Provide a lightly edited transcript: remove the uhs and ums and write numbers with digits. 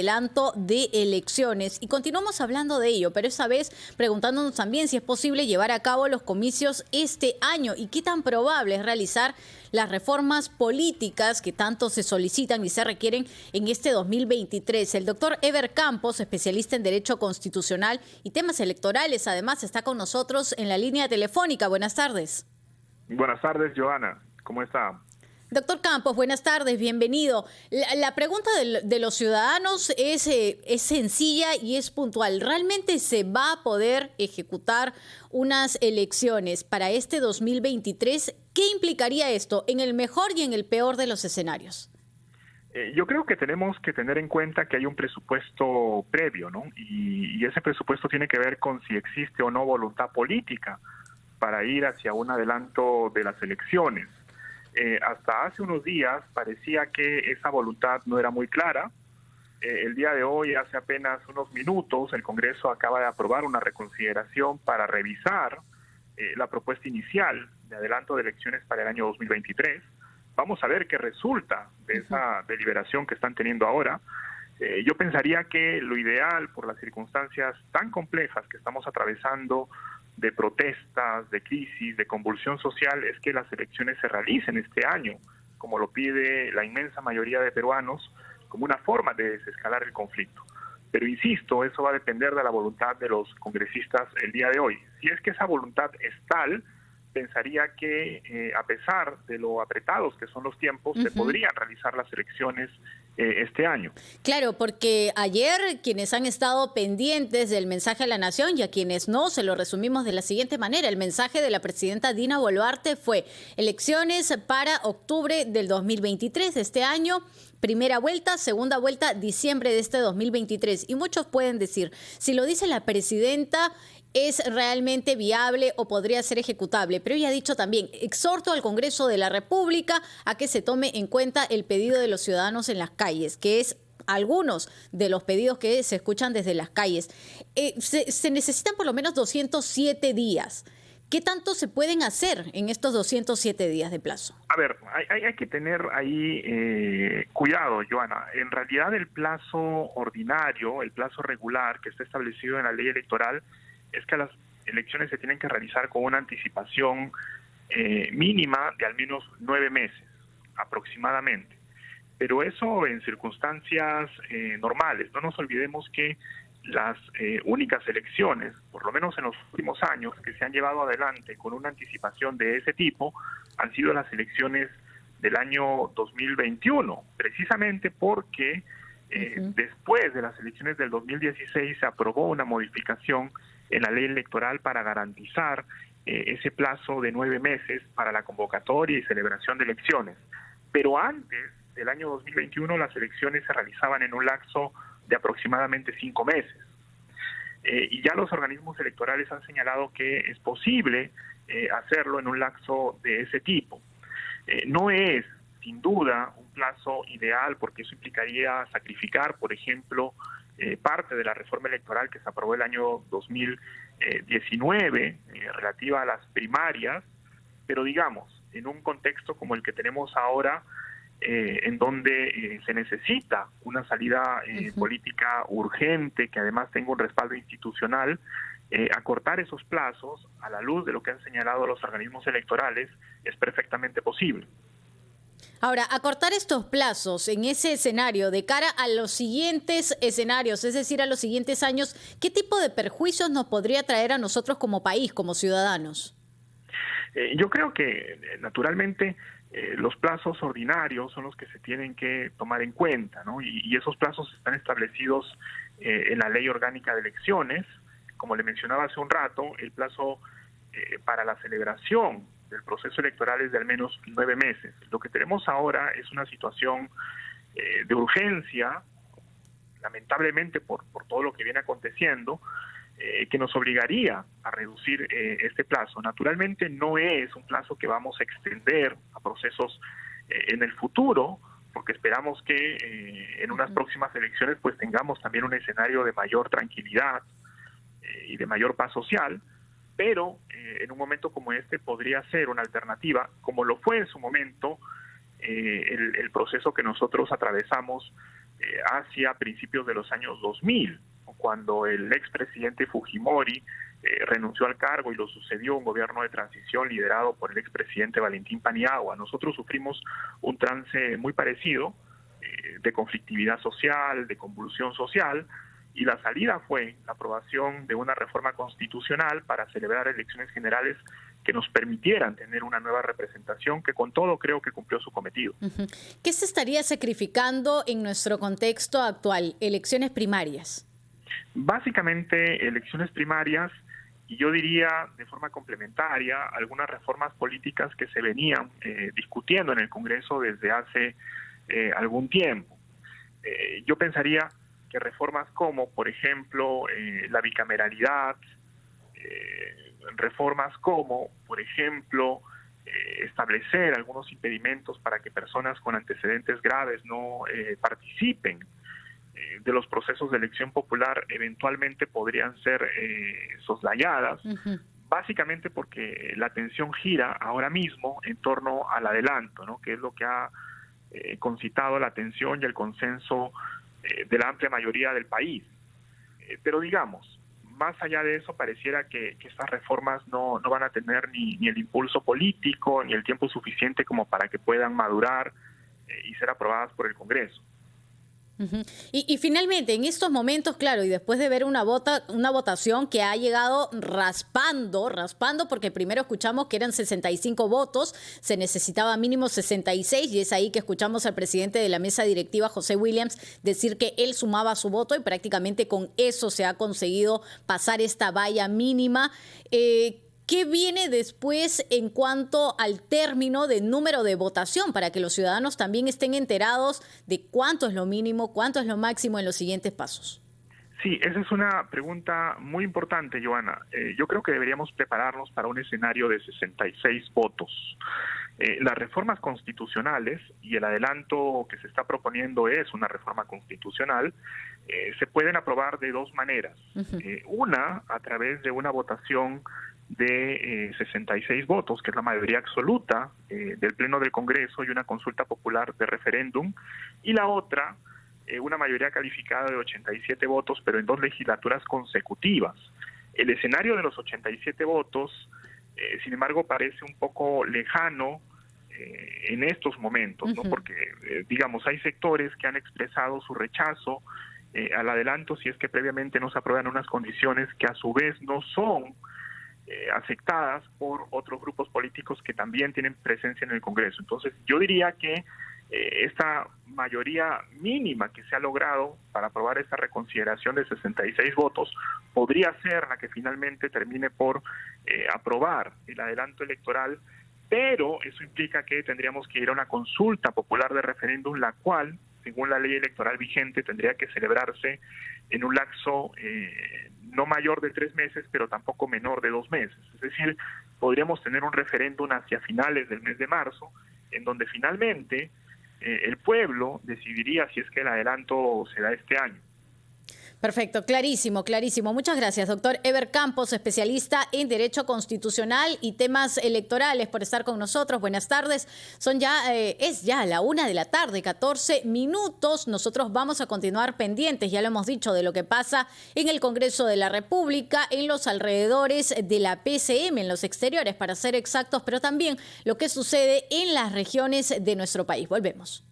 Adelanto de elecciones y continuamos hablando de ello, pero esta vez preguntándonos también si es posible llevar a cabo los comicios este año y qué tan probable es realizar las reformas políticas que tanto se solicitan y se requieren en este 2023. El doctor Ever Campos, especialista en Derecho Constitucional y temas electorales, además está con nosotros en la línea telefónica. Buenas tardes. Buenas tardes, Joana. ¿Cómo está? Doctor Campos, buenas tardes, bienvenido. La pregunta de los ciudadanos es sencilla y es puntual. ¿Realmente se va a poder ejecutar unas elecciones para este 2023? ¿Qué implicaría esto en el mejor y en el peor de los escenarios? Yo creo que tenemos que tener en cuenta que hay un presupuesto previo, ¿no? Y ese presupuesto tiene que ver con si existe o no voluntad política para ir hacia un adelanto de las elecciones. Hasta hace unos días parecía que esa voluntad no era muy clara. El día de hoy, hace apenas unos minutos, el Congreso acaba de aprobar una reconsideración para revisar la propuesta inicial de adelanto de elecciones para el año 2023. Vamos a ver qué resulta de esa deliberación que están teniendo ahora. Yo pensaría que lo ideal, por las circunstancias tan complejas que estamos atravesando, de protestas, de crisis, de convulsión social, es que las elecciones se realicen este año, como lo pide la inmensa mayoría de peruanos, como una forma de desescalar el conflicto. Pero insisto, eso va a depender de la voluntad de los congresistas el día de hoy. Si es que esa voluntad es tal, pensaría que a pesar de lo apretados que son los tiempos, se podrían realizar las elecciones este año. Claro, porque ayer quienes han estado pendientes del mensaje a la nación y a quienes no, se lo resumimos de la siguiente manera. El mensaje de la presidenta Dina Boluarte fue elecciones para octubre del 2023 de este año. Primera vuelta, segunda vuelta, diciembre de este 2023. Y muchos pueden decir, si lo dice la presidenta, es realmente viable o podría ser ejecutable. Pero ella ha dicho también, exhorto al Congreso de la República a que se tome en cuenta el pedido de los ciudadanos en las calles, que es algunos de los pedidos que se escuchan desde las calles. Se necesitan por lo menos 207 días. ¿Qué tanto se pueden hacer en estos 207 días de plazo? A ver, hay que tener ahí cuidado, Joana. En realidad el plazo ordinario, el plazo regular que está establecido en la ley electoral, es que las elecciones se tienen que realizar con una anticipación mínima de al menos 9 meses, aproximadamente. Pero eso en circunstancias normales. No nos olvidemos que las únicas elecciones, por lo menos en los últimos años, que se han llevado adelante con una anticipación de ese tipo, han sido las elecciones del año 2021, precisamente porque después de las elecciones del 2016 se aprobó una modificación en la ley electoral para garantizar ese plazo de 9 meses para la convocatoria y celebración de elecciones. Pero antes del año 2021 las elecciones se realizaban en un lapso de aproximadamente 5 meses. Y ya los organismos electorales han señalado que es posible hacerlo en un lapso de ese tipo. No es, sin duda, un plazo ideal porque eso implicaría sacrificar, por ejemplo, parte de la reforma electoral que se aprobó el año 2019 relativa a las primarias, pero digamos, en un contexto como el que tenemos ahora, en donde se necesita una salida política urgente que además tenga un respaldo institucional, acortar esos plazos a la luz de lo que han señalado los organismos electorales es perfectamente posible. Ahora, acortar estos plazos en ese escenario de cara a los siguientes escenarios, es decir, a los siguientes años, ¿qué tipo de perjuicios nos podría traer a nosotros como país, como ciudadanos? Yo creo que, naturalmente, los plazos ordinarios son los que se tienen que tomar en cuenta, ¿no? Y esos plazos están establecidos en la Ley Orgánica de Elecciones. Como le mencionaba hace un rato, el plazo para la celebración del proceso electoral es de al menos 9 meses. Lo que tenemos ahora es una situación de urgencia, lamentablemente por todo lo que viene aconteciendo, que nos obligaría a reducir este plazo. Naturalmente no es un plazo que vamos a extender a procesos en el futuro, porque esperamos que en unas próximas elecciones pues tengamos también un escenario de mayor tranquilidad y de mayor paz social, pero en un momento como este podría ser una alternativa, como lo fue en su momento el proceso que nosotros atravesamos hacia principios de los años 2000, cuando el expresidente Fujimori renunció al cargo y lo sucedió un gobierno de transición liderado por el expresidente Valentín Paniagua. Nosotros sufrimos un trance muy parecido de conflictividad social, de convulsión social, y la salida fue la aprobación de una reforma constitucional para celebrar elecciones generales que nos permitieran tener una nueva representación que con todo creo que cumplió su cometido. ¿Qué se estaría sacrificando en nuestro contexto actual? Elecciones primarias. Básicamente elecciones primarias y yo diría de forma complementaria algunas reformas políticas que se venían discutiendo en el Congreso desde hace algún tiempo. Yo pensaría que reformas como, por ejemplo, la bicameralidad, reformas como, por ejemplo, establecer algunos impedimentos para que personas con antecedentes graves no participen de los procesos de elección popular, eventualmente podrían ser soslayadas, básicamente porque la atención gira ahora mismo en torno al adelanto, ¿no? Que es lo que ha concitado la atención y el consenso de la amplia mayoría del país. Pero digamos, más allá de eso, pareciera que estas reformas no van a tener ni el impulso político, ni el tiempo suficiente como para que puedan madurar y ser aprobadas por el Congreso. Y finalmente, en estos momentos, claro, y después de ver una votación que ha llegado raspando, porque primero escuchamos que eran 65 votos, se necesitaba mínimo 66, y es ahí que escuchamos al presidente de la mesa directiva, José Williams, decir que él sumaba su voto y prácticamente con eso se ha conseguido pasar esta valla mínima. ¿Qué viene después en cuanto al término de número de votación para que los ciudadanos también estén enterados de cuánto es lo mínimo, cuánto es lo máximo en los siguientes pasos? Sí, esa es una pregunta muy importante, Joana. Yo creo que deberíamos prepararnos para un escenario de 66 votos. Las reformas constitucionales, y el adelanto que se está proponiendo es una reforma constitucional, se pueden aprobar de dos maneras. Una, a través de una votación de 66 votos, que es la mayoría absoluta del Pleno del Congreso, y una consulta popular de referéndum, y la otra, una mayoría calificada de 87 votos, pero en 2 legislaturas consecutivas. El escenario de los 87 votos, sin embargo, parece un poco lejano en estos momentos, ¿no? Porque, digamos, hay sectores que han expresado su rechazo al adelanto si es que previamente no se aprueban unas condiciones que a su vez no son aceptadas por otros grupos políticos que también tienen presencia en el Congreso. Entonces, yo diría que esta mayoría mínima que se ha logrado para aprobar esta reconsideración de 66 votos podría ser la que finalmente termine por aprobar el adelanto electoral, pero eso implica que tendríamos que ir a una consulta popular de referéndum, la cual, según la ley electoral vigente, tendría que celebrarse en un lapso no mayor de 3 meses, pero tampoco menor de 2 meses. Es decir, podríamos tener un referéndum hacia finales del mes de marzo, en donde finalmente el pueblo decidiría si es que el adelanto se da este año. Perfecto, clarísimo, clarísimo. Muchas gracias, doctor Eber Campos, especialista en Derecho Constitucional y temas electorales, por estar con nosotros. Buenas tardes. Es ya la 1:00 p.m, 14 minutos. Nosotros vamos a continuar pendientes, ya lo hemos dicho, de lo que pasa en el Congreso de la República, en los alrededores de la PCM, en los exteriores, para ser exactos, pero también lo que sucede en las regiones de nuestro país. Volvemos.